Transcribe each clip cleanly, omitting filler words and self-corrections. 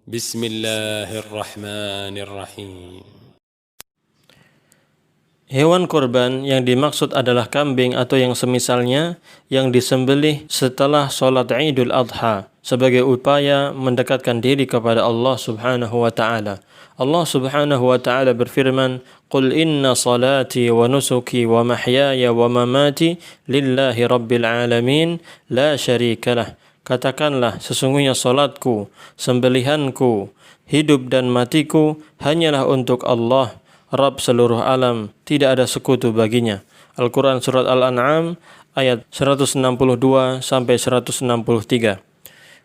Bismillahirrahmanirrahim. Hewan kurban yang dimaksud adalah kambing atau yang semisalnya yang disembelih setelah sholat Idul Adha sebagai upaya mendekatkan diri kepada Allah Subhanahu wa taala. Allah Subhanahu wa taala berfirman, "Qul inna salati wa nusuki wa mahyaya wa mamati lillahi rabbil alamin la syarikalah." Katakanlah, sesungguhnya salatku, sembelihanku, hidup dan matiku hanyalah untuk Allah, Rabb seluruh alam, tidak ada sekutu baginya. Al-Quran Surat Al-An'am ayat 162 sampai 163.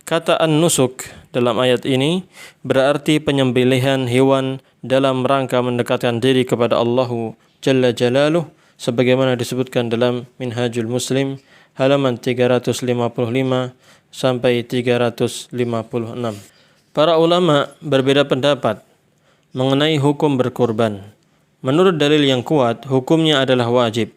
Kata an-nusuk dalam ayat ini berarti penyembelihan hewan dalam rangka mendekatkan diri kepada Allah Jalla Jalaluh, sebagaimana disebutkan dalam Minhajul Muslim halaman 355 sampai 356. Para ulama berbeda pendapat mengenai hukum berkurban. Menurut dalil yang kuat, hukumnya adalah wajib.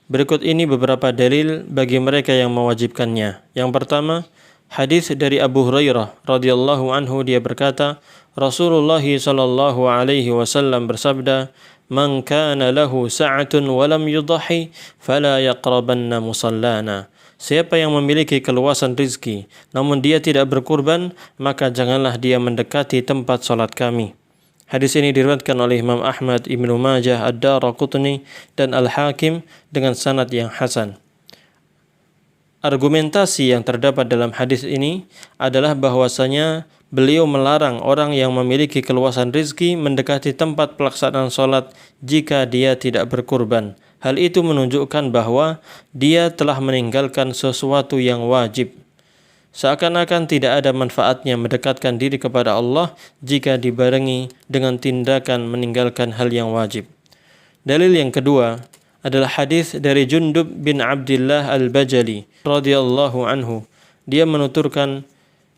Berikut ini beberapa dalil bagi mereka yang mewajibkannya. Yang pertama, hadis dari Abu Hurairah radhiyallahu anhu, dia berkata, Rasulullah sallallahu alaihi wasallam bersabda, "Man kana lahu sa'atun wa lam yudhi fala yaqrabanna musallana." Siapa yang memiliki keluasan rizki namun dia tidak berkurban, maka janganlah dia mendekati tempat salat kami. Hadis ini diriwayatkan oleh Imam Ahmad, Ibnu Majah, Ad-Daraqutni dan Al-Hakim dengan sanad yang hasan. Argumentasi yang terdapat dalam hadis ini adalah bahwasanya beliau melarang orang yang memiliki keluasan rizki mendekati tempat pelaksanaan sholat jika dia tidak berkurban. Hal itu menunjukkan bahwa dia telah meninggalkan sesuatu yang wajib. Seakan-akan tidak ada manfaatnya mendekatkan diri kepada Allah jika dibarengi dengan tindakan meninggalkan hal yang wajib. Dalil yang kedua adalah hadis dari Jundub bin Abdullah Al-Bajali radhiyallahu anhu. Dia menuturkan,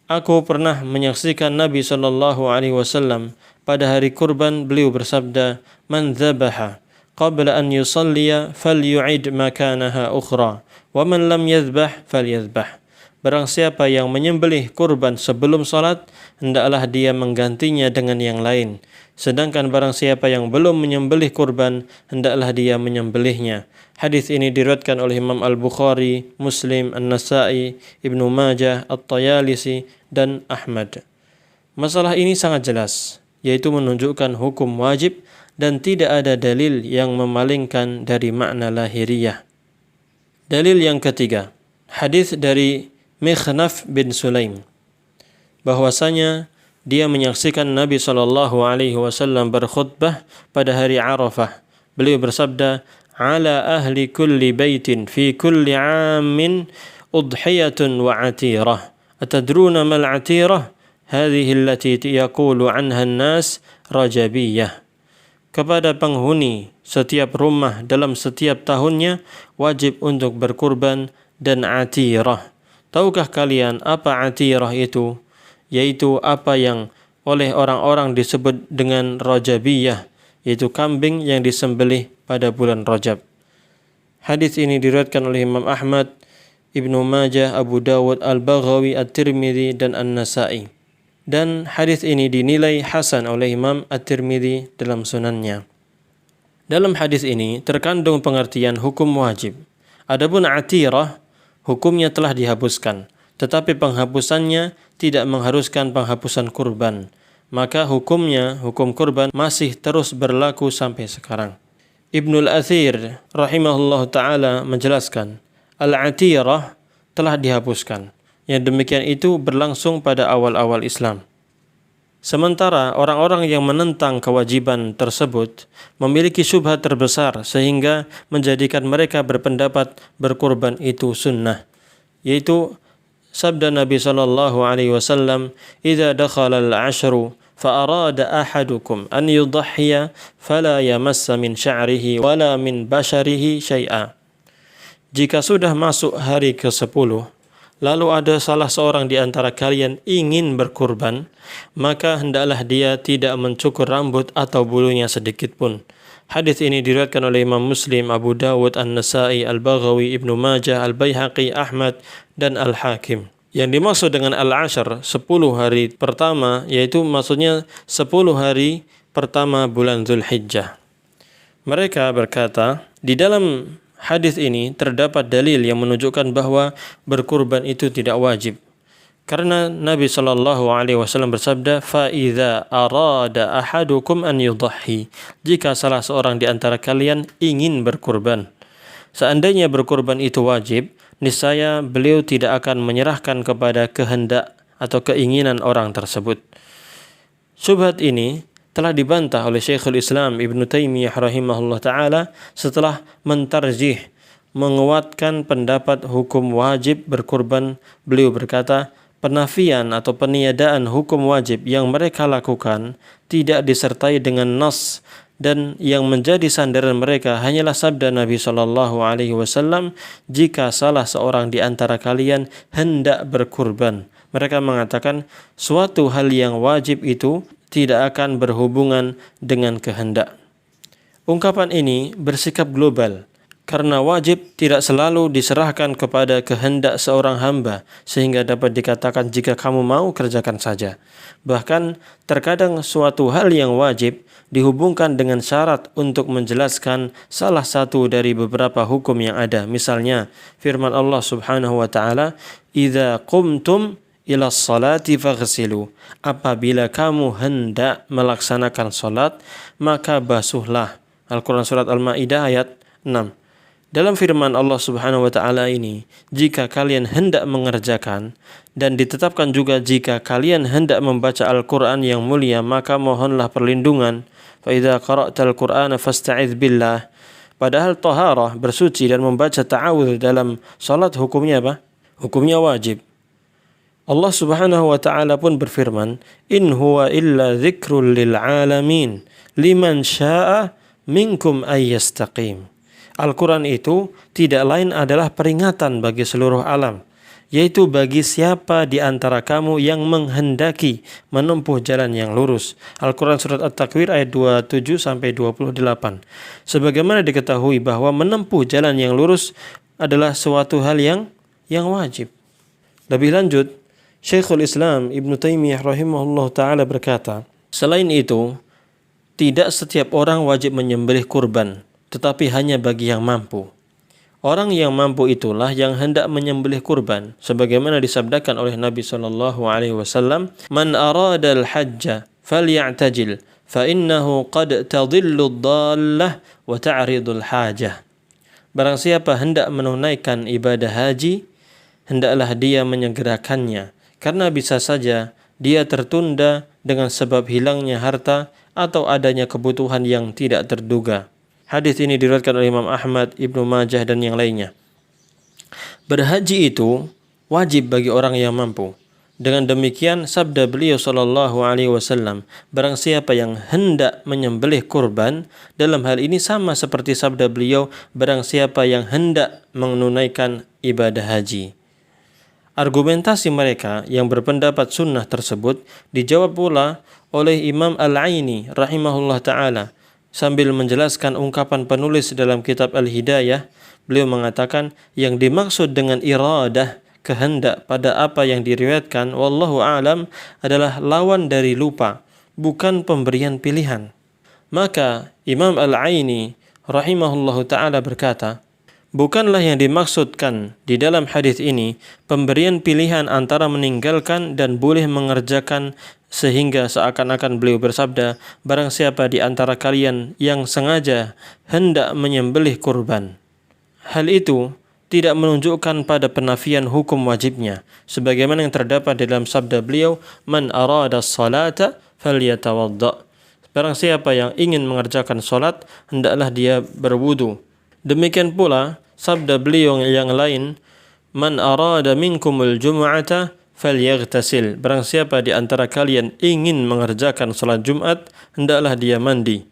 "Aku pernah menyaksikan Nabi sallallahu alaihi wasallam pada hari kurban. Beliau bersabda, "Man dzabaha qabla an yusalliya falyu'id makanaha ukhra, wa man lam yadhbah falyadhbah." Barang siapa yang menyembelih kurban sebelum salat, hendaklah dia menggantinya dengan yang lain. Sedangkan barang siapa yang belum menyembelih kurban, hendaklah dia menyembelihnya. Hadis ini diriwayatkan oleh Imam Al-Bukhari, Muslim, An-Nasa'i, Ibnu Majah, At-Tayalisi dan Ahmad. Masalah ini sangat jelas, yaitu menunjukkan hukum wajib dan tidak ada dalil yang memalingkan dari makna lahiriah. Dalil yang ketiga, hadis dari Mikhnaf bin Sulaim, bahwasanya dia menyaksikan Nabi sallallahu alaihi wasallam berkhutbah pada hari Arafah. Beliau bersabda, "Ala ahli kulli baitin fi kulli 'amin udhiyatun wa 'atirah. Atadruna mal 'atirah? Hadhihi allati yaqulu 'anha an-nas rajabiyah." Kepada penghuni setiap rumah dalam setiap tahunnya wajib untuk berkurban dan atirah. Tahukah kalian apa atirah itu? Yaitu apa yang oleh orang-orang disebut dengan Rajabiyah, yaitu kambing yang disembelih pada bulan Rajab. Hadis ini diriwayatkan oleh Imam Ahmad, Ibnu Majah, Abu Dawud, Al-Baghawi, At-Tirmidzi dan An-Nasa'i. Dan hadis ini dinilai hasan oleh Imam At-Tirmidzi dalam sunannya. Dalam hadis ini terkandung pengertian hukum wajib. Adapun atirah, hukumnya telah dihapuskan, tetapi penghapusannya tidak mengharuskan penghapusan kurban. Maka hukumnya, hukum kurban masih terus berlaku sampai sekarang. Ibnul Athir rahimahullah ta'ala menjelaskan, al-atirah telah dihapuskan. Yang demikian itu berlangsung pada awal-awal Islam. Sementara orang-orang yang menentang kewajiban tersebut memiliki syubhat terbesar sehingga menjadikan mereka berpendapat berkurban itu sunnah, yaitu sabda Nabi sallallahu alaihi wasallam, "Idza dakhala al-'ashru fa arada ahadukum an yudhhiya fala yamassa min sya'rihi wala min basharihi syai'a." Jika sudah masuk hari ke-10 lalu ada salah seorang di antara kalian ingin berkurban, maka hendaklah dia tidak mencukur rambut atau bulunya sedikit pun. Hadis ini diriwayatkan oleh Imam Muslim, Abu Dawud, An-Nasa'i, Al-Baghawi, Ibnu Majah, Al-Baihaqi, Ahmad dan Al-Hakim. Yang dimaksud dengan al-ashr, 10 hari pertama, yaitu maksudnya 10 hari pertama bulan Dzulhijjah. Mereka berkata, di dalam hadis ini terdapat dalil yang menunjukkan bahwa berkurban itu tidak wajib. Karena Nabi SAW bersabda, فَإِذَا أَرَادَ أَحَدُكُمْ أَنْ يُضَحِّي, jika salah seorang di antara kalian ingin berkurban. Seandainya berkurban itu wajib, niscaya beliau tidak akan menyerahkan kepada kehendak atau keinginan orang tersebut. Syubhat ini telah dibantah oleh Syekhul Islam Ibnu Taimiyah rahimahullah ta'ala setelah mentarjih, menguatkan pendapat hukum wajib berkurban. Beliau berkata, penafian atau peniadaan hukum wajib yang mereka lakukan tidak disertai dengan nas, dan yang menjadi sandaran mereka hanyalah sabda Nabi SAW, jika salah seorang di antara kalian hendak berkurban. Mereka mengatakan suatu hal yang wajib itu tidak akan berhubungan dengan kehendak. Ungkapan ini bersikap global, karena wajib tidak selalu diserahkan kepada kehendak seorang hamba, sehingga dapat dikatakan jika kamu mau kerjakan saja. Bahkan terkadang suatu hal yang wajib dihubungkan dengan syarat untuk menjelaskan salah satu dari beberapa hukum yang ada. Misalnya firman Allah Subhanahu wa taala, "Idza qumtum ila sholati faghsilu." Apabila kamu hendak melaksanakan salat, maka basuhlah. Al-Quran surat Al-Maidah ayat 6. Dalam firman Allah Subhanahu wa taala ini, jika kalian hendak mengerjakan, dan ditetapkan juga jika kalian hendak membaca Al-Quran yang mulia, maka mohonlah perlindungan. Fa idza qara'tal Qur'ana fasta'idz billah. Padahal taharah, bersuci dan membaca ta'awudz dalam salat hukumnya apa? Hukumnya wajib. Allah Subhanahu wa taala pun berfirman, "In huwa illa dzikrul lil alamin, liman syaa'a minkum ayyastaqim." Al-Quran itu tidak lain adalah peringatan bagi seluruh alam, yaitu bagi siapa di antara kamu yang menghendaki menempuh jalan yang lurus. Al-Quran surat At-Takwir ayat 27-28. Sebagaimana diketahui bahwa menempuh jalan yang lurus adalah suatu hal yang wajib. Lebih lanjut, Syekhul Islam Ibnu Taimiyah rahimahullah ta'ala berkata, selain itu, tidak setiap orang wajib menyembelih kurban, tetapi hanya bagi yang mampu. Orang yang mampu itulah yang hendak menyembelih kurban, sebagaimana disabdakan oleh Nabi SAW, "Man aradal hajja falya'tajil, fa innahu qad tadillu ad-dallah wa ta'ridul hajah." Barang siapa hendak menunaikan ibadah haji, hendaklah dia menyegerakannya, karena bisa saja dia tertunda dengan sebab hilangnya harta atau adanya kebutuhan yang tidak terduga. Hadis ini diriwayatkan oleh Imam Ahmad, Ibnu Majah dan yang lainnya. Berhaji itu wajib bagi orang yang mampu. Dengan demikian sabda beliau SAW, barang siapa yang hendak menyembelih kurban, dalam hal ini sama seperti sabda beliau, barang siapa yang hendak menunaikan ibadah haji. Argumentasi mereka yang berpendapat sunnah tersebut dijawab pula oleh Imam Al-Aini rahimahullah ta'ala. Sambil menjelaskan ungkapan penulis dalam kitab Al-Hidayah, beliau mengatakan yang dimaksud dengan iradah, kehendak pada apa yang diriwayatkan, wallahu a'lam, adalah lawan dari lupa, bukan pemberian pilihan. Maka Imam Al-Aini rahimahullahu ta'ala berkata, bukanlah yang dimaksudkan di dalam hadis ini pemberian pilihan antara meninggalkan dan boleh mengerjakan, sehingga seakan-akan beliau bersabda, barang siapa di antara kalian yang sengaja hendak menyembelih kurban. Hal itu tidak menunjukkan pada penafian hukum wajibnya, sebagaimana yang terdapat dalam sabda beliau, man arada salata falyatawadda. Barang siapa yang ingin mengerjakan salat, hendaklah dia berwudu. Demikian pula sabda beliau yang lain, man arada minkumul jum'ata falyaghtasil. Barang siapa di antara kalian ingin mengerjakan salat Jumat, hendaklah dia mandi.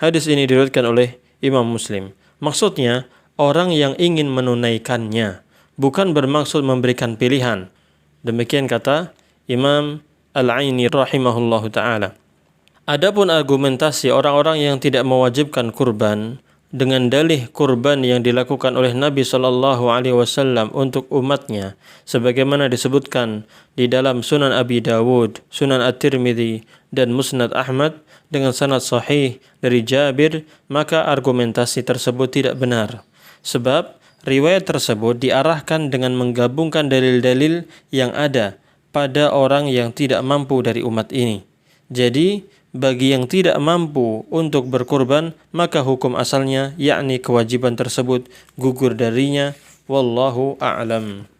Hadis ini diriwayatkan oleh Imam Muslim. Maksudnya orang yang ingin menunaikannya, bukan bermaksud memberikan pilihan. Demikian kata Imam Al-Aini rahimahullahu ta'ala. Adapun argumentasi orang-orang yang tidak mewajibkan kurban dengan dalih kurban yang dilakukan oleh Nabi SAW untuk umatnya, sebagaimana disebutkan di dalam Sunan Abi Dawud, Sunan At-Tirmidzi, dan Musnad Ahmad dengan sanad sahih dari Jabir, maka argumentasi tersebut tidak benar. Sebab riwayat tersebut diarahkan dengan menggabungkan dalil-dalil yang ada pada orang yang tidak mampu dari umat ini. Jadi, bagi yang tidak mampu untuk berkurban, maka hukum asalnya, yakni kewajiban tersebut, gugur darinya. Wallahu a'lam.